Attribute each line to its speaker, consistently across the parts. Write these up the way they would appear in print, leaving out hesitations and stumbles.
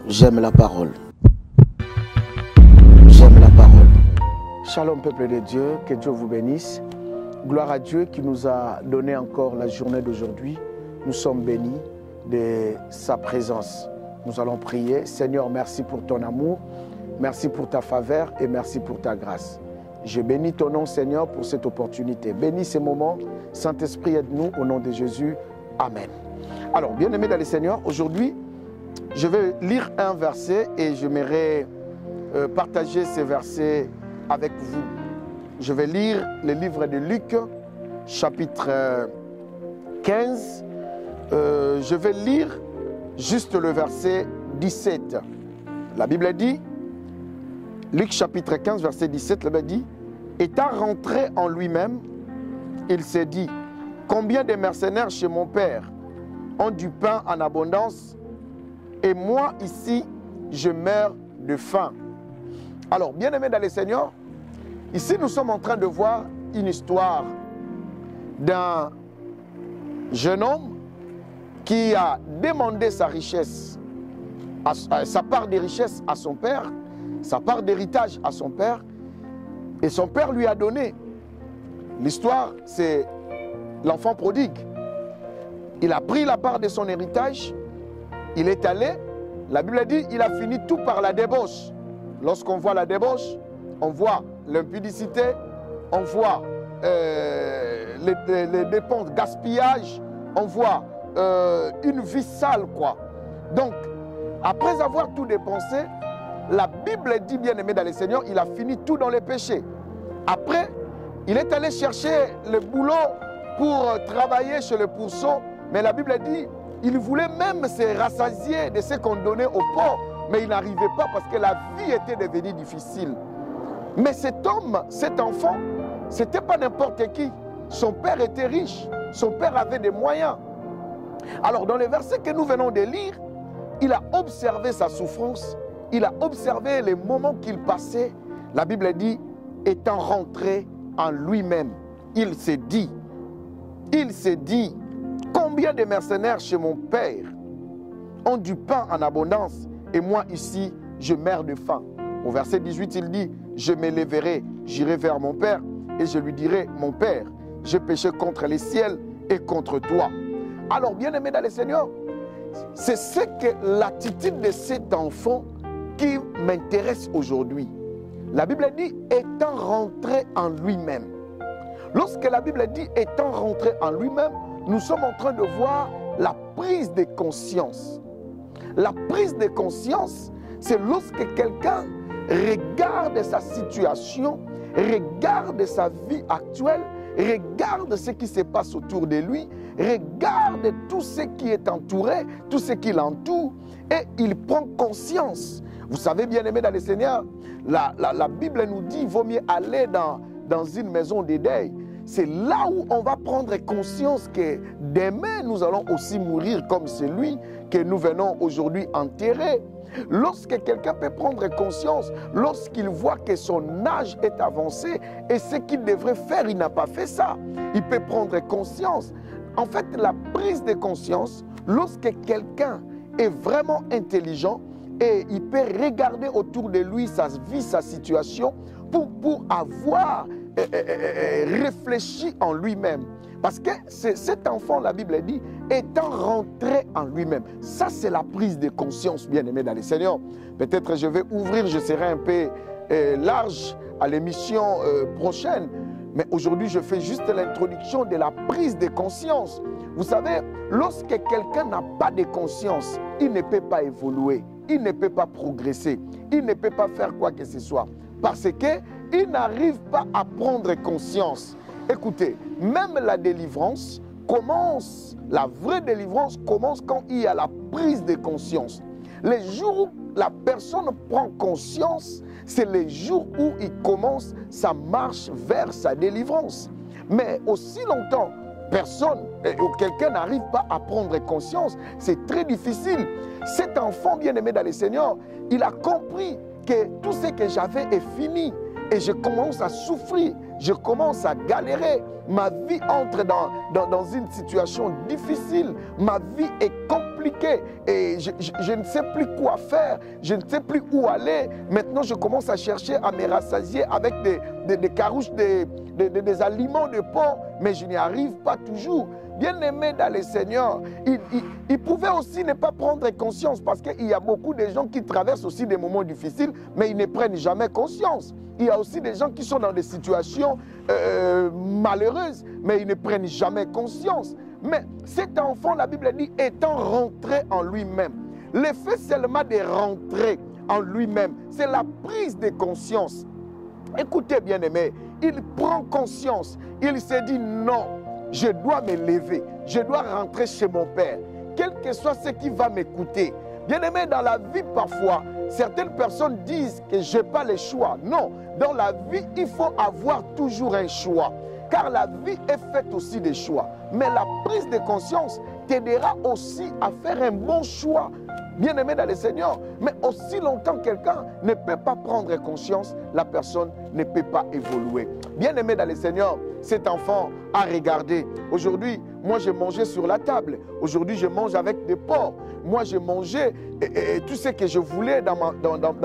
Speaker 1: J'aime la parole. J'aime la parole. Shalom peuple de Dieu, que Dieu vous bénisse. Gloire à Dieu qui nous a donné encore la journée d'aujourd'hui. Nous sommes bénis de sa présence. Nous allons prier. Seigneur, merci pour ton amour, merci pour ta faveur et merci pour ta grâce. Je bénis ton nom, Seigneur, pour cette opportunité. Bénis ces moments. Saint-Esprit, aide-nous au nom de Jésus. Amen. Alors, bien-aimés dans le Seigneur, aujourd'hui, je vais lire un verset et j'aimerais partager ces versets avec vous. Je vais lire le livre de Luc, chapitre 15. Je vais lire juste le verset 17. La Bible dit, Luc chapitre 15, verset 17, la Bible dit, étant rentré en lui-même, il s'est dit, combien de mercenaires chez mon père ont du pain en abondance et moi ici, je meurs de faim. Alors, bien-aimés dans le Seigneur, ici nous sommes en train de voir une histoire d'un jeune homme qui a demandé sa richesse, sa part de richesse à son père, sa part d'héritage à son père, et son père lui a donné. L'histoire, c'est l'enfant prodigue. Il a pris la part de son héritage, il est allé, la Bible dit, il a fini tout par la débauche. Lorsqu'on voit la débauche, on voit l'impudicité, on voit les dépenses, gaspillage, on voit une vie sale, quoi. Donc, après avoir tout dépensé, la Bible dit, bien aimé dans le Seigneur, il a fini tout dans les péchés. Après, il est allé chercher le boulot pour travailler chez le pourceau, mais la Bible dit, il voulait même se rassasier de ce qu'on donnait aux pauvres, mais il n'arrivait pas parce que la vie était devenue difficile. Mais cet homme, cet enfant, ce n'était pas n'importe qui. Son père était riche, son père avait des moyens. Alors dans les versets que nous venons de lire, il a observé sa souffrance, il a observé les moments qu'il passait. La Bible dit, étant rentré en lui-même, il s'est dit, combien de mercenaires chez mon père ont du pain en abondance et moi ici, je meurs de faim. Au verset 18, il dit, je m'élèverai, j'irai vers mon père et je lui dirai, mon père, j'ai péché contre les ciels et contre toi. Alors, bien-aimé dans le Seigneur, c'est ce que l'attitude de cet enfant qui m'intéresse aujourd'hui. La Bible dit, étant rentré en lui-même. Lorsque la Bible dit, étant rentré en lui-même, nous sommes en train de voir la prise de conscience. La prise de conscience, c'est lorsque quelqu'un regarde sa situation, regarde sa vie actuelle, regarde ce qui se passe autour de lui, regarde tout ce qui est entouré, tout ce qui l'entoure, et il prend conscience. Vous savez, bien aimé dans le Seigneur, la Bible nous dit qu'il vaut mieux aller dans une maison de deuil. C'est là où on va prendre conscience que demain, nous allons aussi mourir comme celui que nous venons aujourd'hui enterrer. Lorsque quelqu'un peut prendre conscience, lorsqu'il voit que son âge est avancé et ce qu'il devrait faire, il n'a pas fait ça, il peut prendre conscience. En fait, la prise de conscience, lorsque quelqu'un est vraiment intelligent et il peut regarder autour de lui sa vie, sa situation, pour avoir réfléchi en lui-même. Parce que cet enfant, la Bible dit, étant rentré en lui-même. Ça, c'est la prise de conscience, bien-aimé dans le Seigneur. Peut-être je vais ouvrir, je serai un peu large à l'émission prochaine. Mais aujourd'hui, je fais juste l'introduction de la prise de conscience. Vous savez, lorsque quelqu'un n'a pas de conscience, il ne peut pas évoluer, il ne peut pas progresser, il ne peut pas faire quoi que ce soit. Parce qu'il n'arrive pas à prendre conscience. Écoutez, même la délivrance commence, la vraie délivrance commence quand il y a la prise de conscience. Les jours où la personne prend conscience, c'est les jours où il commence sa marche vers sa délivrance. Mais aussi longtemps, personne ou quelqu'un n'arrive pas à prendre conscience, c'est très difficile. Cet enfant bien-aimé dans le Seigneur, il a compris que tout ce que j'avais est fini et je commence à souffrir, je commence à galérer. Ma vie entre dans une situation difficile, ma vie est compliquée. compliqué et je ne sais plus quoi faire, je ne sais plus où aller. Maintenant, je commence à chercher à me rassasier avec des carouches, des aliments de porc, mais je n'y arrive pas toujours. Bien-aimé dans le Seigneur, il pouvait aussi ne pas prendre conscience parce qu'il y a beaucoup de gens qui traversent aussi des moments difficiles, mais ils ne prennent jamais conscience. Il y a aussi des gens qui sont dans des situations malheureuses, mais ils ne prennent jamais conscience. Mais cet enfant, la Bible dit, étant rentré en lui-même. L'effet seulement de rentrer en lui-même, c'est la prise de conscience. Écoutez, bien-aimé, il prend conscience. Il se dit non, je dois me lever, je dois rentrer chez mon Père. Quel que soit ce qui va m'écouter. Bien-aimé, dans la vie, parfois, certaines personnes disent que je n'ai pas le choix. Non, dans la vie, il faut avoir toujours un choix. Car la vie est faite aussi des choix. Mais la prise de conscience t'aidera aussi à faire un bon choix. Bien-aimé dans le Seigneur, mais aussi longtemps quelqu'un ne peut pas prendre conscience, la personne ne peut pas évoluer. Bien-aimé dans le Seigneur, cet enfant a regardé. Aujourd'hui, moi j'ai mangé sur la table. Aujourd'hui, je mange avec des porcs. Moi j'ai mangé tout ce que je voulais dans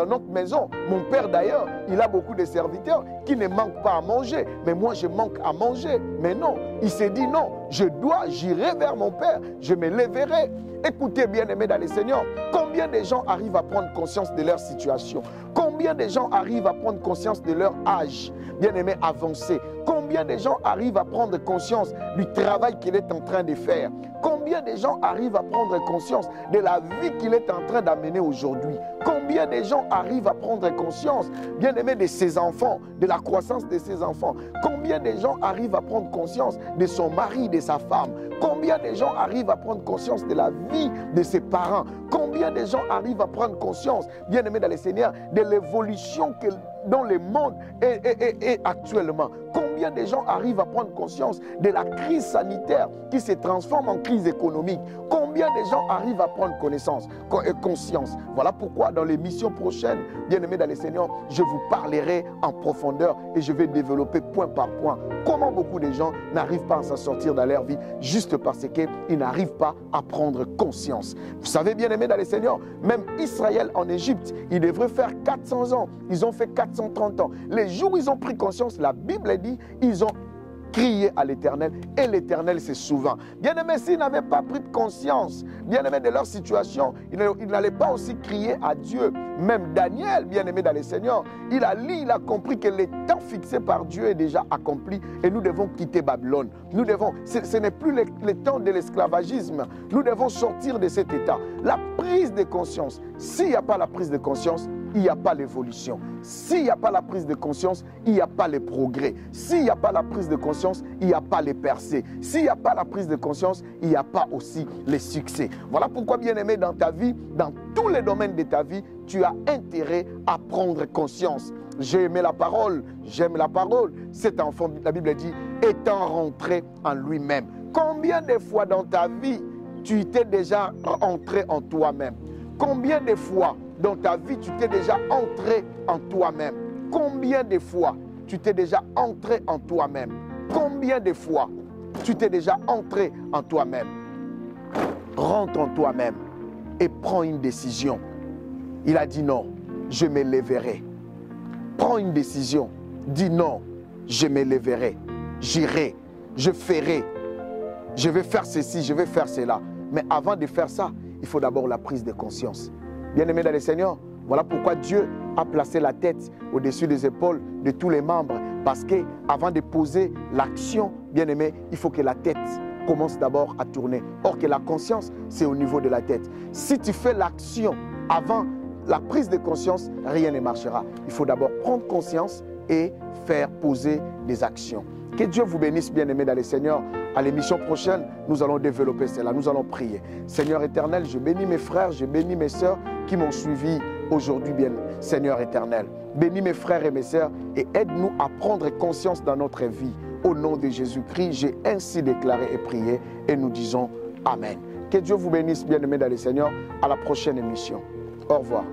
Speaker 1: notre maison. Mon père d'ailleurs, il a beaucoup de serviteurs qui ne manquent pas à manger. Mais moi je manque à manger. Mais non, il s'est dit non, j'irai vers mon père, je me lèverai. Écoutez, bien-aimés dans le Seigneur, combien de gens arrivent à prendre conscience de leur situation? Combien de gens arrivent à prendre conscience de leur âge, bien-aimés, avancé? Combien de gens arrivent à prendre conscience du travail qu'il est en train de faire? Combien de gens arrivent à prendre conscience de la vie qu'il est en train d'amener aujourd'hui? Combien de gens arrivent à prendre conscience, bien-aimés, de ses enfants, de la croissance de ses enfants? Combien de gens arrivent à prendre conscience de son mari, de sa femme? Combien de gens arrivent à prendre conscience de la vie de ses parents? Combien de gens arrivent à prendre conscience, bien-aimés dans le Seigneur, de l'évolution dont le monde est actuellement? Combien de gens arrivent à prendre conscience de la crise sanitaire qui se transforme en crise économique? Combien de gens arrivent à prendre conscience? Voilà pourquoi dans l'émission prochaine, bien-aimés dans le Seigneur, je vous parlerai en profondeur et je vais développer point par point comment beaucoup de gens n'arrivent pas à s'en sortir dans leur vie juste parce qu'ils n'arrivent pas à prendre conscience. Vous savez, bien-aimés dans le Seigneur, même Israël en Égypte, il devrait faire 400 ans. Ils ont fait 430 ans. Les jours où ils ont pris conscience, la Bible dit, ils ont crié à l'Éternel et l'Éternel s'est souvint. Bien-aimés, s'ils n'avaient pas pris conscience, bien-aimés, de leur situation, ils n'allaient pas aussi crier à Dieu. Même Daniel, bien-aimé dans le Seigneur, il a compris que le temps fixé par Dieu est déjà accompli et nous devons quitter Babylone. Ce n'est plus le temps de l'esclavagisme. Nous devons sortir de cet état. La prise de conscience, s'il n'y a pas la prise de conscience, il n'y a pas l'évolution. S'il n'y a pas la prise de conscience, il n'y a pas les progrès. S'il n'y a pas la prise de conscience, il n'y a pas les percées. S'il n'y a pas la prise de conscience, il n'y a pas aussi les succès. Voilà pourquoi, bien-aimé, dans ta vie, dans tous les domaines de ta vie, tu as intérêt à prendre conscience. J'ai aimé la parole, j'aime la parole. Cet enfant, la Bible dit, étant rentré en lui-même. Combien de fois dans ta vie, tu t'es déjà entré en toi-même? Combien de fois dans ta vie, tu t'es déjà entré en toi-même? Combien de fois tu t'es déjà entré en toi-même? Combien de fois tu t'es déjà entré en toi-même? Rentre en toi-même et prends une décision. Il a dit non, je me lèverai. Prends une décision. Dis non, je me lèverai. J'irai, je ferai. Je vais faire ceci, je vais faire cela. Mais avant de faire ça, il faut d'abord la prise de conscience. Bien-aimés dans le Seigneur, voilà pourquoi Dieu a placé la tête au-dessus des épaules de tous les membres. Parce qu'avant de poser l'action, bien-aimé, il faut que la tête commence d'abord à tourner. Or que la conscience, c'est au niveau de la tête. Si tu fais l'action avant la prise de conscience, rien ne marchera. Il faut d'abord prendre conscience et faire poser des actions. Que Dieu vous bénisse, bien-aimés dans le Seigneur. À l'émission prochaine, nous allons développer cela, nous allons prier. Seigneur éternel, je bénis mes frères, je bénis mes sœurs qui m'ont suivi aujourd'hui, bien, Seigneur éternel. Bénis mes frères et mes sœurs et aide-nous à prendre conscience dans notre vie. Au nom de Jésus-Christ, j'ai ainsi déclaré et prié et nous disons Amen. Que Dieu vous bénisse, bien-aimés dans le Seigneur. À la prochaine émission. Au revoir.